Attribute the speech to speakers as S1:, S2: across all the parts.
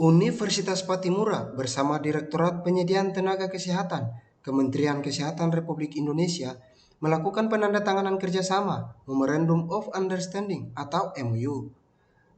S1: Universitas Patimura bersama Direktorat Penyediaan Tenaga Kesehatan, Kementerian Kesehatan Republik Indonesia melakukan penandatanganan kerjasama Memorandum of Understanding atau MOU.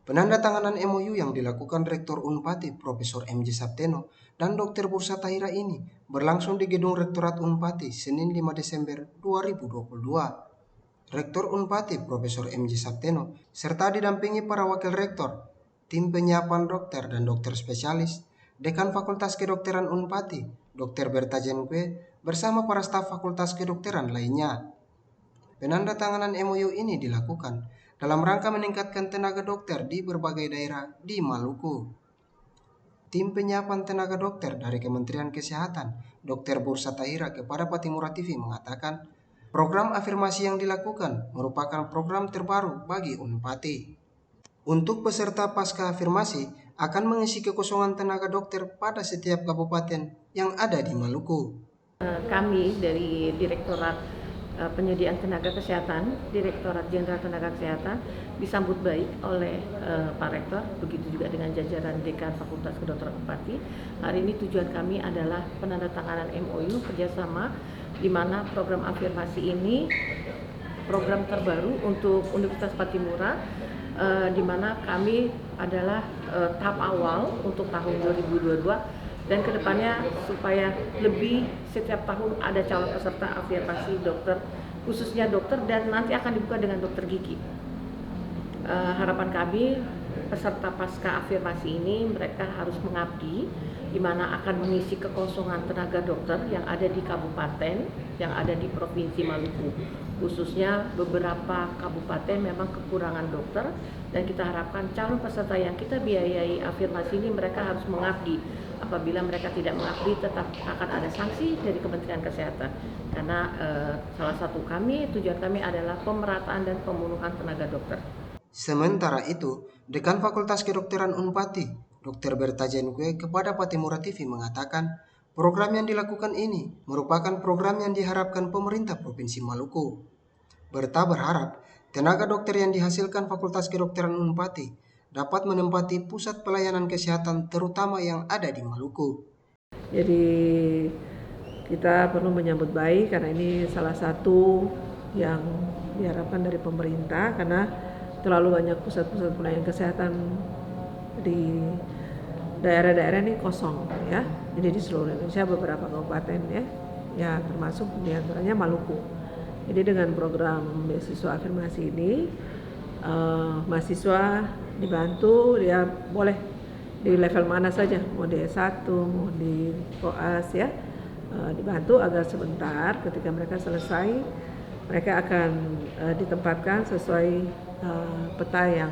S1: Penandatanganan MOU yang dilakukan Rektor Unpati Profesor M.J. Sapteno dan Dr. Bursa Tahira ini berlangsung di Gedung Rektorat Unpati Senin 5 Desember 2022. Rektor Unpati Profesor M.J. Sapteno serta didampingi para wakil rektor, tim penyiapan dokter dan dokter spesialis, Dekan Fakultas Kedokteran Unpati, Dr. Berta Jenque, bersama para staf Fakultas Kedokteran lainnya. Penandatanganan MOU ini dilakukan dalam rangka meningkatkan tenaga dokter di berbagai daerah di Maluku. Tim penyiapan tenaga dokter dari Kementerian Kesehatan, Dr. Bursa Tahira kepada Patimura TV mengatakan, program afirmasi yang dilakukan merupakan program terbaru bagi Unpati. Untuk peserta pasca afirmasi akan mengisi kekosongan tenaga dokter pada setiap kabupaten yang ada di Maluku.
S2: Kami dari Direktorat Penyediaan Tenaga Kesehatan, Direktorat Jenderal Tenaga Kesehatan disambut baik oleh Pak Rektor, begitu juga dengan jajaran Dekan Fakultas Kedokteran Unpati. Hari ini tujuan kami adalah penandatanganan MOU kerjasama, di mana program afirmasi ini program terbaru untuk Universitas Patimura, di mana kami adalah tahap awal untuk tahun 2022 dan kedepannya supaya lebih setiap tahun ada calon peserta afirmasi dokter, khususnya dokter, dan nanti akan dibuka dengan dokter gigi. Harapan kami peserta pasca afirmasi ini mereka harus mengabdi, di mana akan mengisi kekosongan tenaga dokter yang ada di kabupaten, yang ada di Provinsi Maluku. Khususnya beberapa kabupaten memang kekurangan dokter, dan kita harapkan calon peserta yang kita biayai afirmasi ini mereka harus mengabdi. Apabila mereka tidak mengabdi, tetap akan ada sanksi dari Kementerian Kesehatan. Karena salah satu tujuan kami adalah pemerataan dan pemenuhan tenaga dokter.
S1: Sementara itu, Dekan Fakultas Kedokteran Unpati, Dr. Berta Jenque kepada Patimura TV mengatakan, program yang dilakukan ini merupakan program yang diharapkan pemerintah Provinsi Maluku. Berta berharap tenaga dokter yang dihasilkan Fakultas Kedokteran Unpati dapat menempati pusat pelayanan kesehatan terutama yang ada di Maluku.
S3: Jadi kita perlu menyambut baik karena ini salah satu yang diharapkan dari pemerintah, karena terlalu banyak pusat-pusat pelayanan kesehatan di daerah-daerah ini kosong ya. Jadi di seluruh Indonesia beberapa kabupaten ya termasuk diantaranya Maluku. Jadi dengan program beasiswa afirmasi ini mahasiswa dibantu, dia boleh di level mana saja, mau di S1, mau di koas ya, dibantu agar sebentar ketika mereka selesai mereka akan ditempatkan sesuai peta yang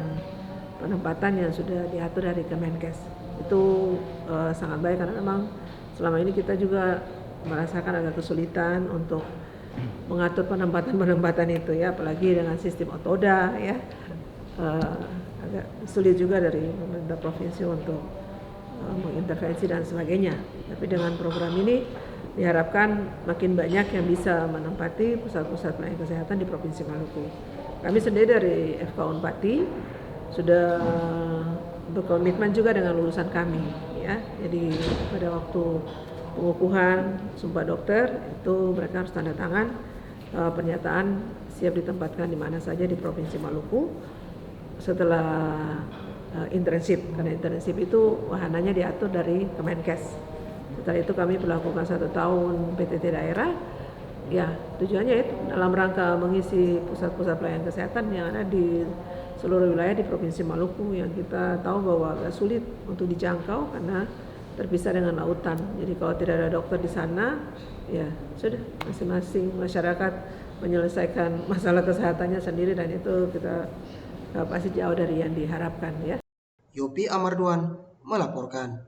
S3: penempatan yang sudah diatur dari Kemenkes. Itu sangat baik karena memang selama ini kita juga merasakan agak kesulitan untuk mengatur penempatan itu ya, apalagi dengan sistem otoda ya, agak sulit juga dari pemerintah provinsi untuk mengintervensi dan sebagainya. Tapi dengan program ini diharapkan makin banyak yang bisa menempati pusat-pusat pelayanan kesehatan di Provinsi Maluku. Kami sendiri dari FK Unpati sudah berkomitmen juga dengan lulusan kami ya. Jadi pada waktu pengukuhan sumpah dokter itu mereka harus tanda tangan pernyataan siap ditempatkan di mana saja di Provinsi Maluku setelah internship, karena internship itu wahananya diatur dari Kemenkes. Setelah itu kami melakukan 1 tahun PTT daerah, ya tujuannya itu dalam rangka mengisi pusat-pusat pelayanan kesehatan yang ada di seluruh wilayah di Provinsi Maluku yang kita tahu bahwa agak sulit untuk dijangkau karena terpisah dengan lautan. Jadi kalau tidak ada dokter di sana, ya sudah masing-masing masyarakat menyelesaikan masalah kesehatannya sendiri, dan itu kita pasti jauh dari yang diharapkan ya.
S1: Yopi Amarduan melaporkan.